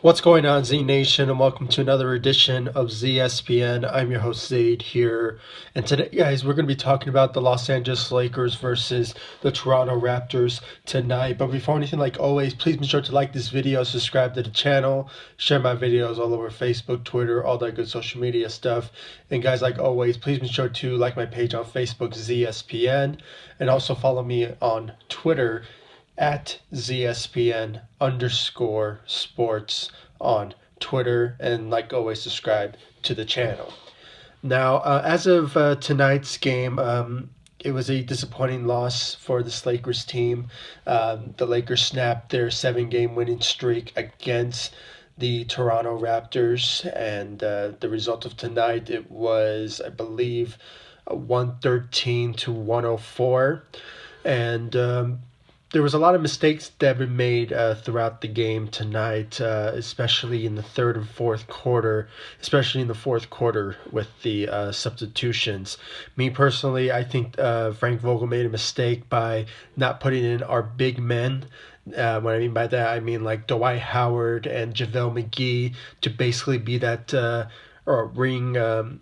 What's going on, Z Nation, and welcome to another edition of ZSPN. I'm your host, Zaid, here. And today, guys, we're going to be talking about the Los Angeles Lakers versus the Toronto Raptors tonight. But before anything, like always, please be sure to like this video, subscribe to the channel, share my videos all over Facebook, Twitter, all that good social media stuff. And guys, like always, please be sure to like my page on Facebook, ZSPN, and also follow me on Twitter at ZSPN_sports on Twitter, and like always, subscribe to the channel. Now, as of tonight's game, it was a disappointing loss for this Lakers team. The Lakers snapped their 7-game winning streak against the Toronto Raptors, and the result of tonight, it was, I believe, 113-104. And there was a lot of mistakes that have been made throughout the game tonight, especially in the third and fourth quarter, especially in the fourth quarter with the substitutions. Me personally, I think Frank Vogel made a mistake by not putting in our big men. What I mean by that, I mean like Dwight Howard and JaVale McGee to basically be that or ring. The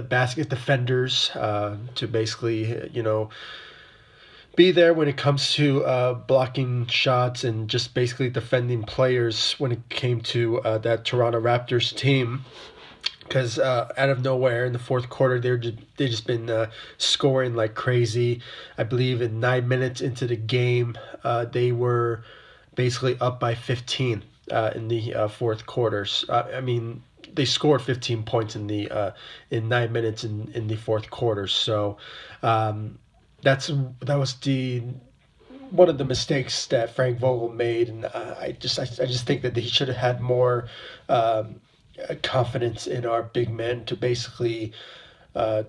basket defenders to basically be there when it comes to blocking shots and just basically defending players when it came to that Toronto Raptors team. Because out of nowhere in the fourth quarter, they just been scoring like crazy. I believe in 9 minutes into the game, they were basically up by 15 in the fourth quarters. They scored 15 points in 9 minutes in the fourth quarter. So. That was the one of the mistakes that Frank Vogel made, and I just think that he should have had more confidence in our big men to basically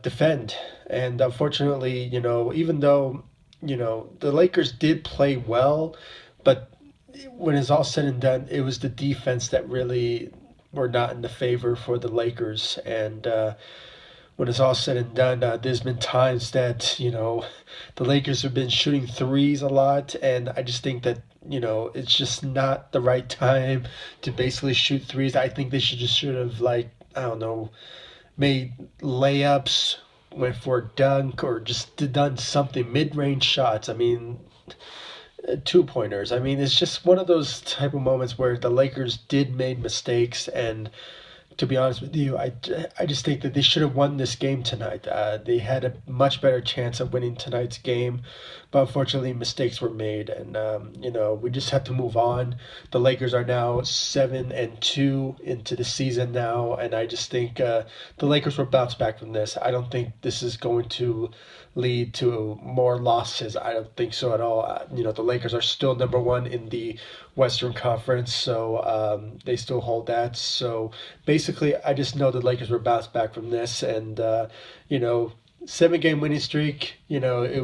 defend. And unfortunately, even though the Lakers did play well, but when it's all said and done, it was the defense that really were not in the favor for the Lakers. And when it's all said and done, there's been times that the Lakers have been shooting threes a lot, and I just think that it's just not the right time to basically shoot threes. I think they should have, like, I don't know, made layups, went for a dunk, or just done something mid-range shots. I mean, two-pointers. I mean, it's just one of those type of moments where the Lakers did made mistakes, and to be honest with you, I just think that they should have won this game tonight. They had a much better chance of winning tonight's game, but unfortunately, mistakes were made, and we just have to move on. The Lakers are now 7-2 into the season now, and I just think the Lakers will bounce back from this. I don't think this is going to lead to more losses. I don't think so at all. The Lakers are still number one in the Western Conference, so they still hold that. So basically, I just know the Lakers will bounce back from this, and 7-game winning streak. It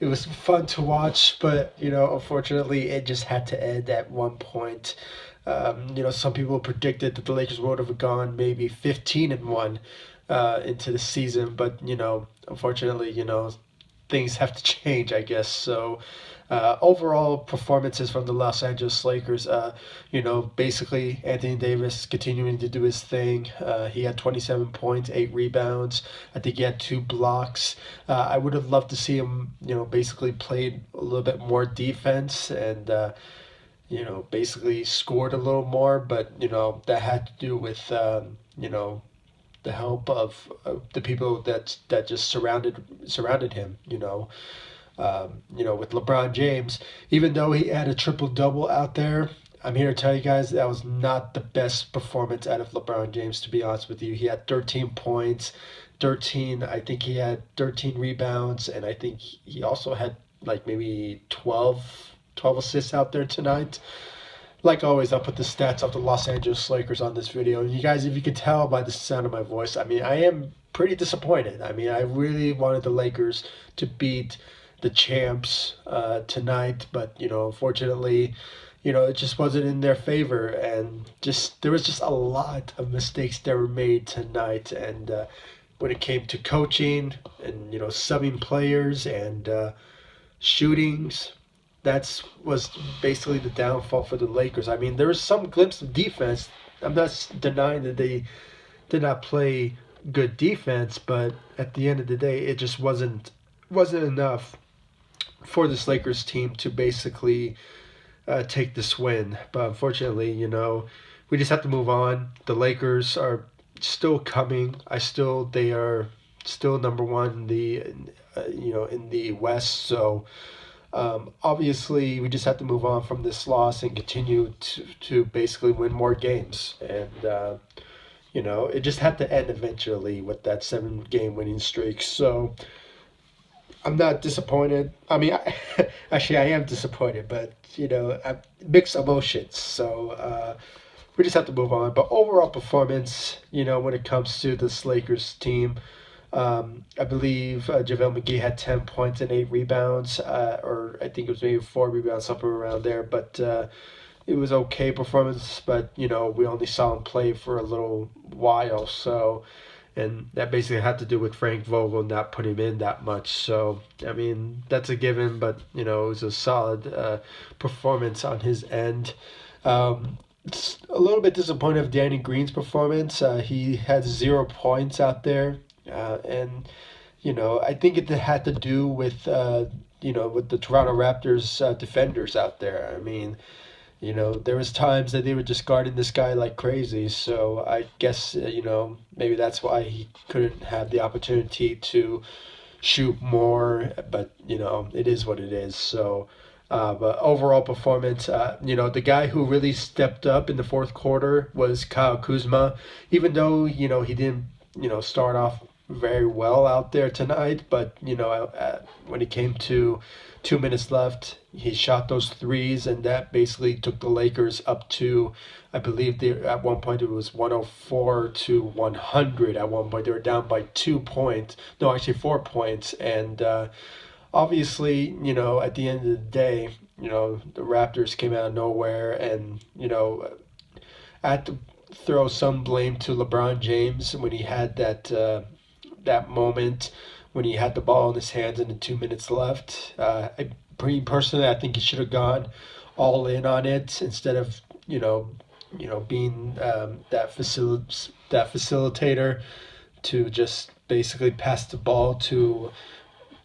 was fun to watch, but unfortunately, it just had to end at one point. Some people predicted that the Lakers would have gone maybe 15-1 into the season, but unfortunately, things have to change, I guess. So, overall performances from the Los Angeles Lakers, basically Anthony Davis continuing to do his thing. He had 27 points, 8 rebounds. I think he had 2 blocks. I would have loved to see him, basically played a little bit more defense and, basically scored a little more, but, that had to do with, the help of the people that just surrounded him. With LeBron James, even though he had a triple double out there, I'm here to tell you guys that was not the best performance out of LeBron James. To be honest with you, he had 13 points, 13. I think he had 13 rebounds, and I think he also had like maybe 12 assists out there tonight. Like always, I'll put the stats of the Los Angeles Lakers on this video. And you guys, if you could tell by the sound of my voice, I mean, I am pretty disappointed. I mean, I really wanted the Lakers to beat the champs tonight, but unfortunately, it just wasn't in their favor, and there was just a lot of mistakes that were made tonight, and when it came to coaching and subbing players and shootings. That's was basically the downfall for the Lakers. I mean, there was some glimpse of defense. I'm not denying that they did not play good defense, but at the end of the day, it just wasn't enough for this Lakers team to basically take this win. But unfortunately, we just have to move on. The Lakers are still coming. They are still number one in the in the West. So obviously, we just have to move on from this loss and continue to basically win more games. And it just had to end eventually with that 7 game winning streak. So I'm not disappointed. I mean, actually, I am disappointed, but mixed emotions. So we just have to move on. But overall performance, when it comes to this Lakers team, I believe JaVale McGee had 10 points and 8 rebounds, or I think it was maybe 4 rebounds, something around there. But it was okay performance. But we only saw him play for a little while, so. And that basically had to do with Frank Vogel not putting him in that much. So, I mean, that's a given, but, it was a solid performance on his end. It's a little bit disappointed of Danny Green's performance. He had 0 points out there. And, I think it had to do with, with the Toronto Raptors defenders out there. I mean, there was times that they were just guarding this guy like crazy. So I guess, maybe that's why he couldn't have the opportunity to shoot more. But, it is what it is. So, but overall performance, the guy who really stepped up in the fourth quarter was Kyle Kuzma. Even though, he didn't, start off very well out there tonight. But, when it came to 2 minutes left, he shot those threes, and that basically took the Lakers up to, I believe at one point it was 104 to 100. At one point they were down by 2 points. No, actually 4 points. And obviously, at the end of the day, the Raptors came out of nowhere, and I had to throw some blame to LeBron James when he had that moment when he had the ball in his hands and the 2 minutes left. Personally, I think he should have gone all in on it instead of being that facilitator to just basically pass the ball to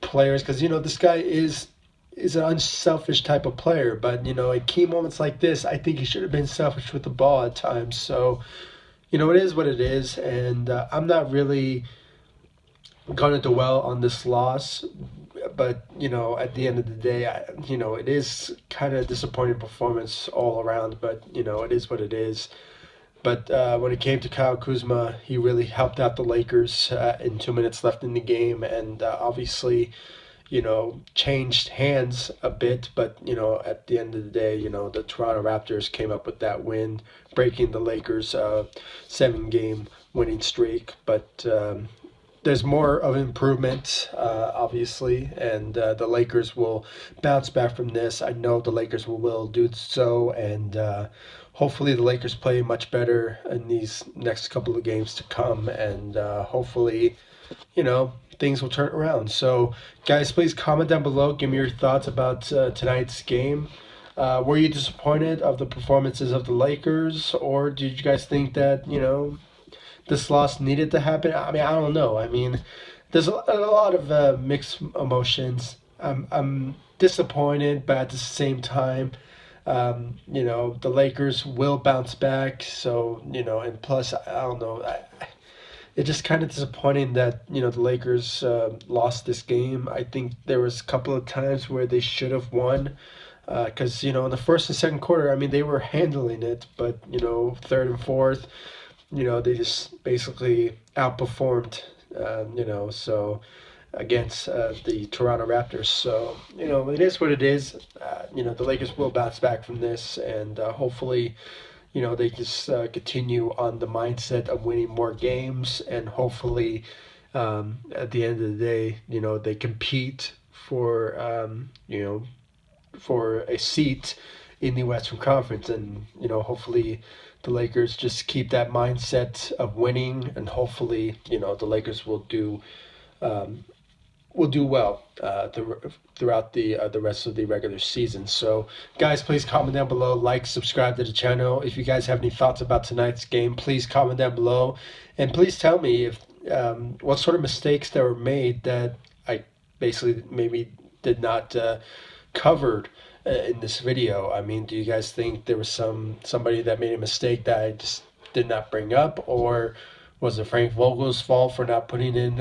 players, because this guy is an unselfish type of player. But at key moments like this, I think he should have been selfish with the ball at times. So it is what it is, and I'm not really gonna dwell on this loss, but at the end of the day, it is kind of disappointing performance all around. But it is what it is. But when it came to Kyle Kuzma, he really helped out the Lakers in 2 minutes left in the game, and obviously, changed hands a bit. But at the end of the day, the Toronto Raptors came up with that win, breaking the Lakers' 7 game winning streak. But there's more of an improvement, obviously, and the Lakers will bounce back from this. I know the Lakers will do so, and hopefully the Lakers play much better in these next couple of games to come, and hopefully, things will turn around. So, guys, please comment down below. Give me your thoughts about tonight's game. Were you disappointed of the performances of the Lakers, or did you guys think that, this loss needed to happen? I mean, I don't know. I mean, there's a lot of mixed emotions. I'm disappointed, but at the same time, the Lakers will bounce back. So, and plus, I don't know. It's just kind of disappointing that, the Lakers lost this game. I think there was a couple of times where they should have won. Because, in the first and second quarter, I mean, they were handling it. But, third and fourth, they just basically outperformed, so against the Toronto Raptors. So, it is what it is. The Lakers will bounce back from this, and hopefully, they just continue on the mindset of winning more games, and hopefully, at the end of the day, they compete for, for a seat in the Western Conference. And, hopefully the Lakers just keep that mindset of winning, and hopefully, the Lakers will do well throughout the rest of the regular season. So, guys, please comment down below, like, subscribe to the channel. If you guys have any thoughts about tonight's game, please comment down below, and please tell me if what sort of mistakes that were made that I basically maybe did not covered in this video. I mean, do you guys think there was somebody that made a mistake that I just did not bring up, or was it Frank Vogel's fault for not putting in,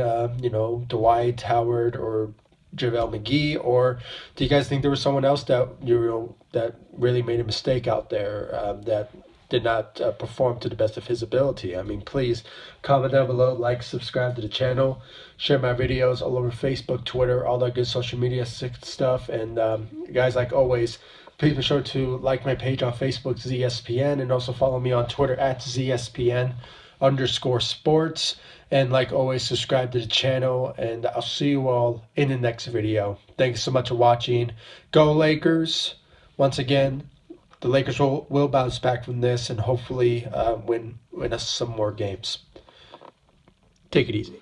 Dwight Howard or JaVale McGee, or do you guys think there was someone else that really made a mistake out there that did not perform to the best of his ability? I mean, please comment down below, like, subscribe to the channel, share my videos all over Facebook, Twitter, all that good social media stuff. And guys, like always, please be sure to like my page on Facebook, ZSPN, and also follow me on Twitter at ZSPN_sports. And like always, subscribe to the channel, and I'll see you all in the next video. Thanks so much for watching. Go Lakers! Once again, the Lakers will bounce back from this and hopefully win us some more games. Take it easy.